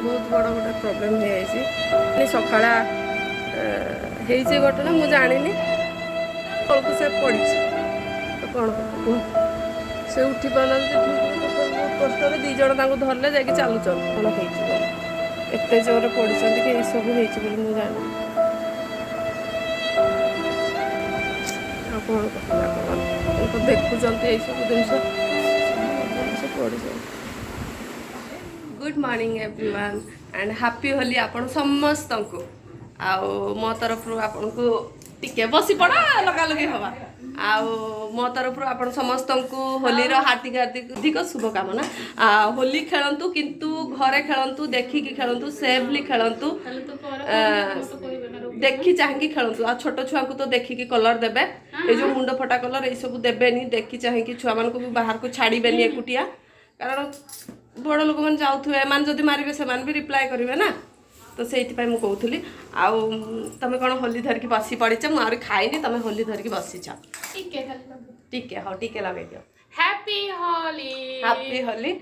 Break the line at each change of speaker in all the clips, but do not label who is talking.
बहुत बड़ा गोटे प्रोब्लेम हो सकाला हो घटना मुझे जानी तौक से पड़ी तो कौन कह से उठी पार बहुत कष्ट दी जन धरले जाकि चलुचन कौन होते जोर पड़ी कि ये सब हो मुझे जानी कौन कह देखुं यही सब जिन पड़ी good morning everyone and happy Holi आपण समस्त को आओ मो तरफ आपन को टिके बसी पड़ा लगा लगी हवा आओ मो तरफ आपन समस्त को होली रो हार्दिक हार्दिक अधिक शुभकामना होली खेलंतु किंतु घरे खेलंतु देखिकी खेलंतु सेफली खेलंतु देखी चाहेंगी खेलंतु आ छोट छुआ को तो देखिकी कलर देबे ए जो मुंड फटा कलर ए सब देबेनी देखी चाहेंगी छुआ मान को भी बाहर को छाड़ीबेनी एकुटिया कारण बड़ लोक मैंने जाऊे मान जदि मारे से भी रिप्लाय करेंगे ना तो से मुझे कहूली आउ तुम कौन होली धरिकी बसी पड़ीच मुझे खाइनी तुम होली धरिकी बसीच टिके हाँ टिके लगे दियो
हैप्पी होली
हैप्पी होली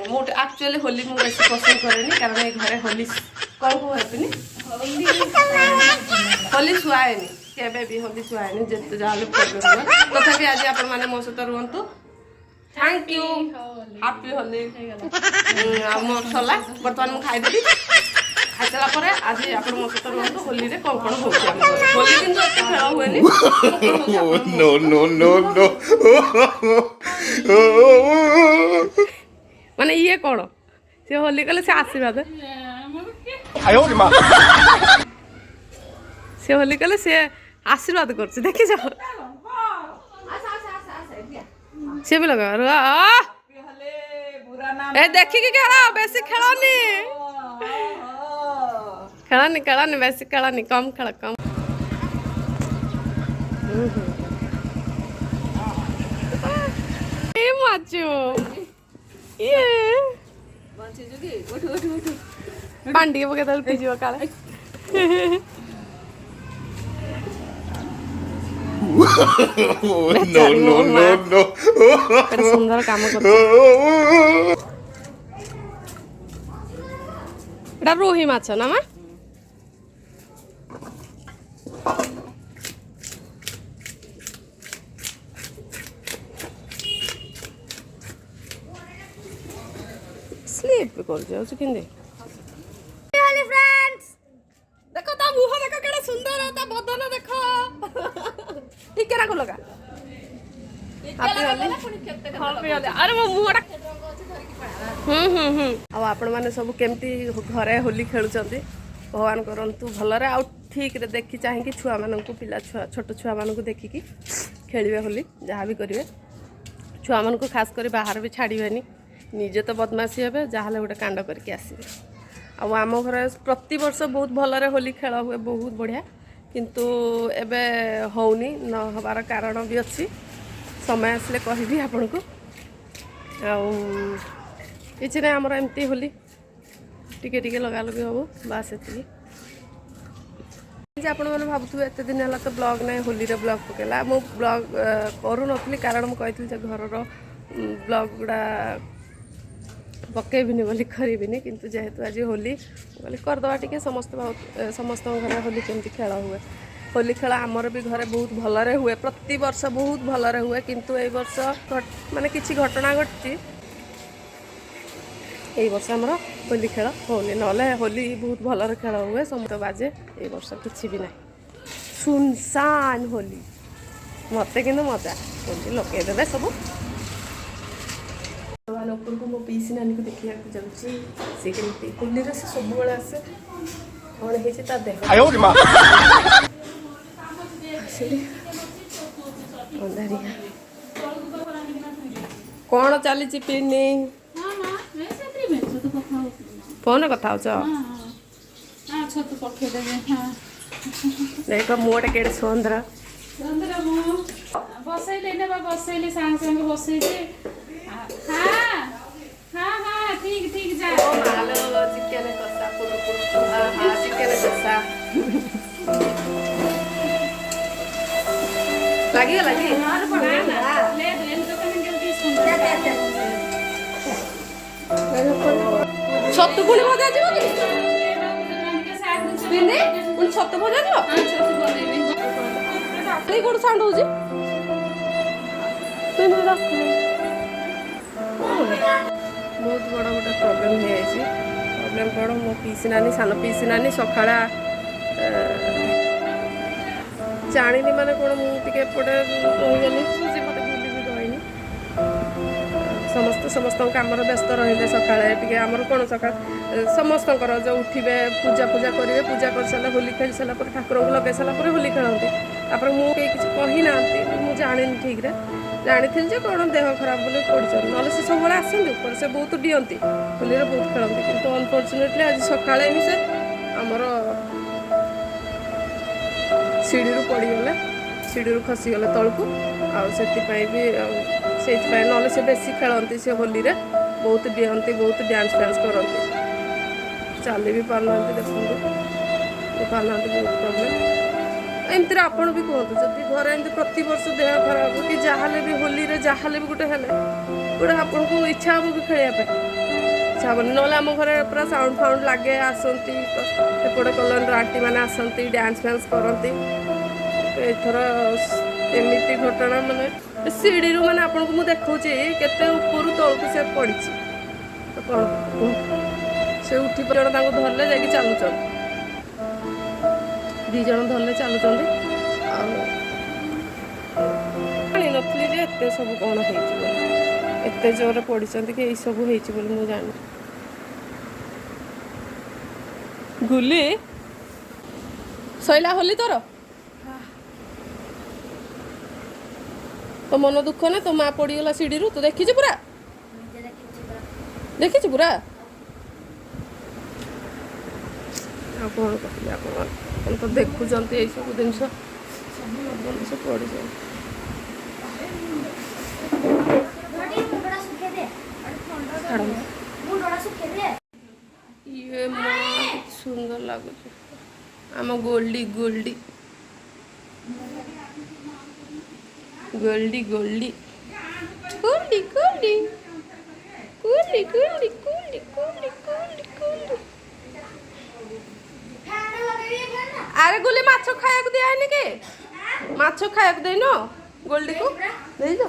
मुझे एक्चुअली होली मुझे बेस पसंद करेनी कारण ये घरे होली कौन कहनी होली शुआएनी केबे भी होली शुआएनी जिते जहाँ तथापि आज आपण मैंने मो सहित रुहतु थैंक यू हैप्पी होली मोर सरला बर्तमान मुझे खाईदेवी खाई सारा आज आप मो सहित रुहतु होली रे कौन कौन होली किंतु एत खेल हुए
नो नो नो नो
माने ये कौन से होली कले से आशीर्वाद से होली कले से आशीर्वाद कर देखी जाओ से भी लगा ए देखी कि खेल बेसी खेलनी खेलनी बेसी खेलनी कम खेल कम ए माचो ये पांडी के पके पीजियो काले
no no no no
सुंदर काम कर एटा रोही माछ ना मा स्लीप कर जाऊ किंदे हेलो फ्रेंड्स देखो ता मुह देखो केड़ा सुंदर है ता बदन देखो ठीक है ना को लगा अरे मो मुहटा अब आपण मैंने सब केमती घरे होली खेलुचंती भगवान करंतु भलरे आ ठीक रे देखी चाहेंगे छुआ मान को पिला छुआ छोट छुआ मान को देखिकी खेलिए होली जहाँ भी करेंगे छुआ मान को खास कर बाहर भी छाड़बेनी निजे तो बदमाशी हे जहाँ गोटे कांड करके आसबे आम घर प्रति वर्ष बहुत भलरे होली खेल हुए बहुत बढ़िया किंतु एबे होनी न हबार कारण भी अच्छी समय आसले कहबी आपन को किसी ना आमर एमती होली टिके टिके लगा लगी हम बास एति आपण मैंने भावुवे एत दिन है तो ब्लॉग ना होली रे ब्लॉग पकेला मु ब्लॉग करू नथली कारण मु कहथि घर ब्लॉग गुड़ा पकेबिनी बोली करिबिनी किंतु जेहेतु आज होली बोली करदवा टिके समस्त घर होली केमती खेल हुए होली खेल आमर भी घरे बहुत भलरे हुए प्रति वर्ष बहुत भलरे हुए किंतु ए वर्ष माने किछि घटना घटची ए वर्ष आमर होली खेल होनी नले होली बहुत भलरे खेल हुए समस्त बाजे ए वर्ष किछि भी नहीं सुनसान होली मते किंतु मजा होली लगे देबे सब ऊपर को मो पीसी नानी को देखिया जाऊँगी सी केमती होली रे से सब बेले आसे कौन है ता देह कौन चली पिनी फोन कथा देख मुटे केड़े सुंदर
बसैले सांग सांग बसैले हाँ हाँ हाँ ठीक ठीक जा
चिकन कसा हाँ चिकन कसा लगी लगी
ले दो इन तो कमेंट करके सुन
ଛତୁ ପୁଣି ଭଜା ଯିବ କି ପିନ୍ଧି ପୁଣି ଛତୁ ଭଜା ଯିବ କୋଉଠୁ ସାଉଣ୍ଡ ହଉଛି ବହୁତ ବଡ଼ ଗୋଟେ ପ୍ରୋବ୍ଲେମ୍ ହେଇଯାଇଛି। ପ୍ରୋବ୍ଲେମ୍ କ'ଣ ମୋ ପିଇସି ନାନୀ ସାନ ପିଇସି ନାନୀ ସକାଳେ ଜାଣିନି ମାନେ କ'ଣ ମୁଁ ଟିକେ ଏପଟେ ରହିଗଲି ସେ ମୋତେ ଭୁଲି ବି ରହିନି। ସମସ୍ତଙ୍କ କାମରେ ବ୍ୟସ୍ତ ରହିଲେ ସକାଳେ ଟିକେ ଆମର କ'ଣ ସକାଳେ ସମସ୍ତଙ୍କର ଯେଉଁ ଉଠିବେ ପୂଜା କରିବେ ପୂଜା କରିସାରିଲା ହୋଲି ଖେଳି ସାରିଲା ପରେ ଠାକୁରଙ୍କୁ ଲଗାଇ ସାରିଲା ପରେ ହୋଲି ଖେଳନ୍ତି। ତାପରେ ମୁଁ କେହି କିଛି କହିନାହାନ୍ତି ମୁଁ ଜାଣିନି ଠିକ୍ରେ ଜାଣିଥିଲି ଯେ କ'ଣ ଦେହ ଖରାପ ବୋଲି ପଡ଼ିଛନ୍ତି ନହେଲେ ସେ ସବୁବେଳେ ଆସନ୍ତି ଉପରେ ସେ ବହୁତ ଡିଅନ୍ତି ହୋଲିରେ ବହୁତ ଖେଳନ୍ତି କିନ୍ତୁ ଅନଫର୍ଚୁନେଟଲି ଆଜି ସକାଳେ ହିଁ ସେ ଆମର ସିଡ଼ିରୁ ପଡ଼ିଗଲେ ସିଡ଼ିରୁ ଖସିଗଲେ ତଳକୁ ଆଉ ସେଥିପାଇଁ ବି ସେଇଥିପାଇଁ ନହେଲେ ସେ ବେଶୀ ଖେଳନ୍ତି ସେ ହୋଲିରେ ବହୁତ ଡିଅନ୍ତି ବହୁତ ଡ୍ୟାନ୍ସ ଫ୍ୟାନ୍ସ କରନ୍ତି ଚାଲି ବି ପାରୁନାହାନ୍ତି ଦେଖନ୍ତୁ ପାରୁନାହାନ୍ତି ବହୁତ ପ୍ରୋବ୍ଲେମ୍। ଏମିତିରେ ଆପଣ ବି କୁହନ୍ତୁ ଯଦି ଘରେ ଏମିତି ପ୍ରତିବର୍ଷ ଦେହ ଖରାପ କି ଯାହାହେଲେ ବି ହୋଲିରେ ଯାହାହେଲେ ବି ଗୋଟେ ହେଲେ ଗୋଟେ ଆପଣଙ୍କୁ ଇଚ୍ଛା ହେବ କି ଖେଳିବା ପାଇଁ ଇଚ୍ଛା ହେବନି ନହେଲେ ଆମ ଘରେ ପୁରା ସାଉଣ୍ଡ ଫାଉଣ୍ଡ ଲାଗେ ଆସନ୍ତି ଏପଟେ କଲୋନୀର ଆଣ୍ଟିମାନେ ଆସନ୍ତି ଡ୍ୟାନ୍ସ ଫ୍ୟାନ୍ସ କରନ୍ତି। ଏଥର ଏମିତି ଘଟଣା ମାନେ ସିଡ଼ିରୁ ମାନେ ଆପଣଙ୍କୁ ମୁଁ ଦେଖାଉଛି କେତେ ଉପରୁ ତଳକୁ ସେ ପଡ଼ିଛି କ'ଣ ସେ ଉଠି ଜଣ ତାଙ୍କୁ ଧରିଲେ ଯାଇକି ଚାଲୁଛନ୍ତି 2 ଜଣ ଧରିଲେ ଚାଲୁଛନ୍ତି ଆଉ ଜାଣିନଥିଲି ଯେ ଏତେ ସବୁ କ'ଣ ହେଇଛି ବୋଲି ଏତେ ଜୋରରେ ପଡ଼ିଛନ୍ତି କି ଏଇସବୁ ହେଇଛି ବୋଲି ମୁଁ ଜାଣିନି। ଗୁଲି ସଇଲା ହୋଲି ତୋର ତୋ ମନ ଦୁଃଖ ନା ତୋ ମା ପଡ଼ିଗଲା ସିଡ଼ିରୁ ତୁ ଦେଖିଛୁ ପୁରା ଦେଖିଛୁ ପୁରା ଆଉ କ'ଣ କହିବି ଆପଣ ତ ଦେଖୁଛନ୍ତି ଏଇସବୁ ଜିନିଷ ସେ ପଡ଼ିଛନ୍ତି। ଇଏ ମା ସୁନ୍ଦର ଲାଗୁଛି ଆମ ଗୋଲ୍ଡି ଗୋଲ୍ଡି ଗୋଲ୍ଡି ଗୋଲ୍ଡି ଗୋଲ୍ଡି ଗୋଲ୍ଡି ଗୋଲ୍ଡି ଗୋଲ୍ଡି ଗୋଲ୍ଡି ଗୋଲ୍ଡି ଗୋଲ୍ଡି ଗୋଲ୍ଡି ଆରେ ଗୁଲି ମାଛ ଖାଇବାକୁ ଦିଆହେଇନି କି ମାଛ ଖାଇବାକୁ ଦେଇନ ଗୋଲ୍ଡିକୁ ଦେଇଛ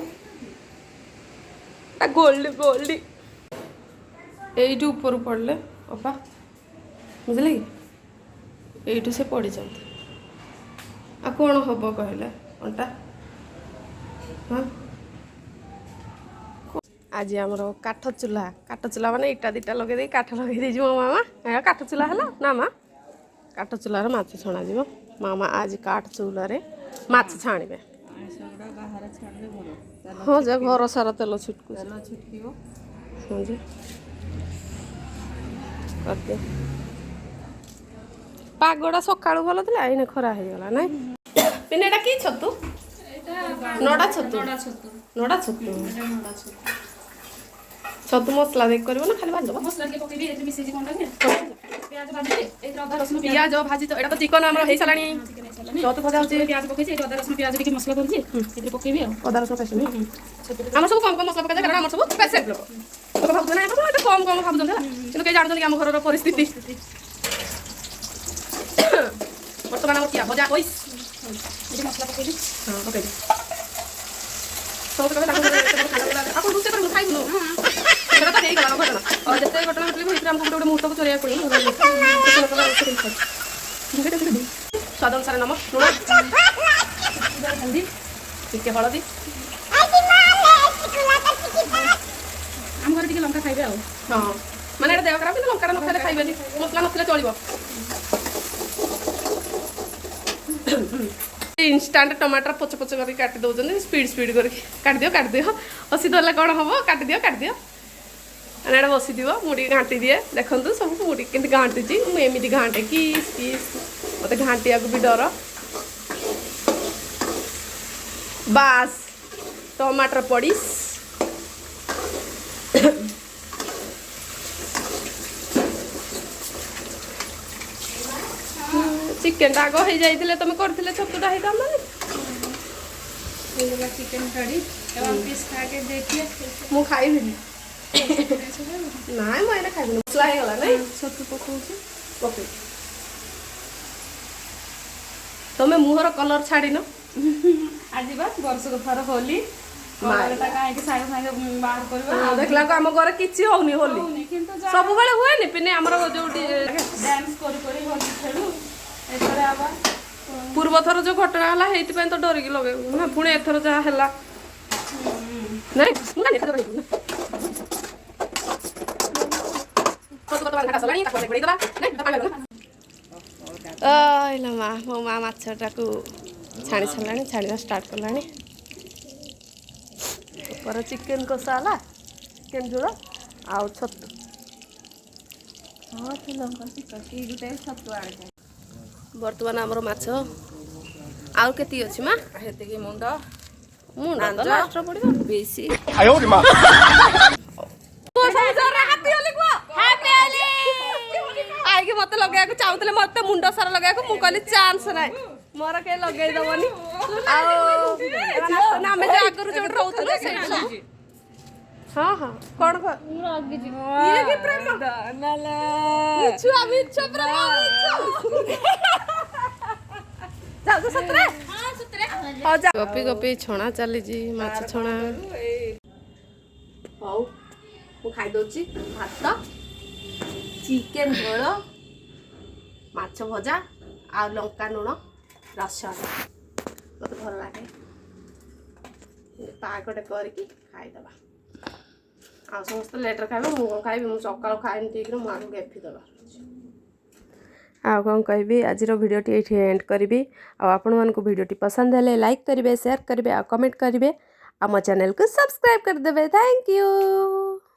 ଗୋଲ୍ଡି ଗୋଲ୍ଡି ଏଇଠୁ ଉପରୁ ପଡ଼ିଲେ ଅପା ବୁଝିଲେ କି ଏଇଠୁ ସେ ପଡ଼ିଛନ୍ତି ଆଉ କ'ଣ ହବ କହିଲେ ଅଣ୍ଟା ହଁ ଆଜି ଆମର କାଠ ଚୁଲା ମାନେ ଇଟା ଦିଟା ଲଗେଇ ଦେଇ କାଠ ଲଗେଇ ଦେଇଯିବ ମାମା କାଠ ଚୁଲା ହେଲା ନା ମା କାଠ ଚୁଲାରେ ମାଛ ଛଣାଯିବ ମାମା ଆଜି କାଠ ଚୁଲାରେ ମାଛ ଛାଣିବେ ହଁ ଯେ ଘର ସାରା ତେଲ ଛୁଟକିବ ହଁ ଯେ କରିଦିଅ ପାଗଟା ସକାଳୁ ଭଲ ଥିଲା ଏଇନେ ଖରା ହେଇଗଲା ନାଇଁ ପିନେ ଏଇଟା କି ଛତୁ ନଡ଼ା ଛତୁ ଛତୁ ମସଲା ଦେଇକି କରିବ ନା ଖାଲି ଭାଜିବ ପିଆଜ ଭାଜି ଏଇଟା ତ ଚିକନ ଆମର ହେଇସାରିଲାଣି ଛତୁ ଭଜା ହଉଛି ପିଆଜ ପକେଇଛି ଅଦା ରସୁଣ ପିଆଜ ଟିକେ ମସଲା କରୁଛି ସେଥିରେ ପକେଇବି ଆଉ ଅଦା ରସୁଣ ପେଷ୍ଟ ଆମର ସବୁ କମ ମସଲା ପକାଯାଏ କାରଣ ଆମର ସବୁ ପେସେଣ୍ଟ ଲୋକ ଭାବୁଛନ୍ତି ନା ଏତେ କମ ଭାବୁଛନ୍ତି ହେଲା କିନ୍ତୁ କେହି ଜାଣୁଛନ୍ତି ଆମ ଘରର ପରିସ୍ଥିତି ବର୍ତ୍ତମାନ ଆମର କିଆ ଭଜା ପଇସ ମସଲା ପକେଇବି ହଁ ପକେଇବି ଆପଣ ରୋଷେଇ କରିବୁ ଖାଇବୁନୁ ସେଟା ତ ହେଇଗଲା ଘଟଣା ଯେତେ ଘଟଣା ଘଟିଲେ ଭିତରେ ଆମକୁ ଗୋଟେ ମୁହୂର୍ତ୍ତକୁ ଚଳିବାକୁ ପଡ଼ିବ ସ୍ୱାଦ ଅନୁସାରେ ନମକ ଲୁଣ ହଳଦୀ ଟିକେ ହଳଦୀ ଆମ ଘରେ ଟିକେ ଲଙ୍କା ଖାଇବେ ଆଉ ହଁ ମାନେ ଏଇଟା ଦେହ ଖରାପ କିନ୍ତୁ ଲଙ୍କାଟା ନ ଖାଇଲେ ଖାଇବେନି ମସଲା ନଥିଲେ ଚଳିବ ଇନଷ୍ଟାଣ୍ଟ ଟମାଟର ପଛ କରିକି କାଟି ଦେଉଛନ୍ତି ସ୍ପିଡ଼ କରିକି କାଟିଦିଅ ଅସି ଦେଲେ କ'ଣ ହେବ କାଟିଦିଅ ଏଇଟା ବସିଥିବ ମୁଁ ଟିକେ ଘାଣ୍ଟି ଦିଏ ଦେଖନ୍ତୁ ସବୁ ମୁଁ ଟିକେ କେମିତି ଘାଣ୍ଟୁଛି ମୁଁ ଏମିତି ଘାଣ୍ଟେ କିସ୍ ମୋତେ ଘାଣ୍ଟିବାକୁ ବି ଡର ବାସ୍ ଟମାଟର ପଡ଼ିସ୍ ଚିକେନଟା ଆଗ ହେଇଯାଇଥିଲେ ତମେ କରିଥିଲେ ଛତୁଟା ହେଇଥାନ୍ତା
ଚିକେନ କାଢ଼ି ପିସ୍ ଖାଇକି ଦେଖିए
ମୁଁ ଖାଇବିନି ନାଇଁ ମୁଁ ଏଇନା ଖାଇବିନି ମସଲା ହେଇଗଲା ନାଇଁ
ଛତୁ ପକଉଛି
ପକେଇ ତମେ ମୁହଁର କଲର ଛାଡ଼ିନ
ଆଜି ବା ବର୍ଷକୁ ଥର ହୋଲି କଲରଟା କାହିଁକି ସାଙ୍ଗେ ସାଙ୍ଗେ ବାହାର କରିବା
ଦେଖିଲାକୁ ଆମ ଘରେ କିଛି ହଉନି ହୋଲି
ହଉନି, କିନ୍ତୁ
ସବୁବେଳେ ହୁଏନି ପିନେ ଆମର ଯୋଉଠି
ଡ୍ୟାନ୍ସ କରି କରି ହୋଲି ଖେଳୁ ଏଥର ଆবার
ପୂର୍ବ ଥର ଯୋଉ ଘଟଣା ହେଲା ହେଇଥିପାଇଁ ତ ଡରିକି ଲଗେଇବୁ ନା ପୁଣି ଏଥର ଯାହା ହେଲା ନାଇଁ ମୁଁ ଜାଣି ଏଥର ହେଇଯିବ ଓଇଲା ମା ମୋ ମା ମାଛଟାକୁ ଛାଣି ସାରିଲାଣି ଛାଣିବା ଷ୍ଟାର୍ଟ କଲାଣି ଉପରେ ଚିକେନ କଷା ହେଲା ଚିକେନ ଝୋଳ ଆଉ ଛତୁ ବର୍ତ୍ତମାନ ଆମର ମାଛ ଆଉ କେତିକି ଅଛି ମା
ସେତିକି ମୁଣ୍ଡ
ମୁଣ୍ଡ ତ ଲାଷ୍ଟରେ ପଡ଼ିବ ବେଶୀ ଆଇକି ମତେ ଲଗେଇବାକୁ ଚାହୁଁଥିଲେ ମତେ ମୁଣ୍ଡ ସାରା ଲଗେଇବାକୁ ମୁଁ କହିଲି ଚାନ୍ସ ନାହିଁ ମୋର କେହି ଲଗେଇ ଦବନି ଆଉ ଆମେ ଯୋଉ ଆଗରୁ ଯୋଉଠି ରହୁଥିଲୁ ସେଇଠି ସବୁ ହଁ ହଁ କଣ ଇଏ କି ପ୍ରେମ ଛୁଆ ମିଛ ପ୍ରେମ ଯାଉଛ ସତରେ ହଉ ଯା ଗପି ଗପି ଛଣା ଚାଲିଛି ମାଛ ଛଣା ହଉ ମୁଁ ଖାଇଦଉଛି ଭାତ ଚିକେନ ଝୋଳ ମାଛ ଭଜା ଆଉ ଲଙ୍କା ଲୁଣ ରସୁଣ ମୋତେ ଭଲ ଲାଗେ ପାଗଟେ କରିକି ଖାଇଦେବା ଆଉ ସମସ୍ତେ ଲେଟ୍ରେ ଖାଇବେ ମୁଁ କ'ଣ ଖାଇବି ମୁଁ ସକାଳୁ ଖାଇନି ଠିକ୍ରେ ମୁଁ ଆଗକୁ ଗେଫିଦେବା ଆଉ କ'ଣ କହିବି ଆଜିର ଭିଡ଼ିଓଟି ଏଇଠି ଏଣ୍ଡ କରିବି ଆଉ ଆପଣମାନଙ୍କୁ ଭିଡ଼ିଓଟି ପସନ୍ଦ ହେଲେ ଲାଇକ୍ କରିବେ ସେୟାର କରିବେ ଆଉ କମେଣ୍ଟ କରିବେ ଆମ ଚ୍ୟାନେଲକୁ ସବସ୍କ୍ରାଇବ୍ କରିଦେବେ ଥ୍ୟାଙ୍କ ୟୁ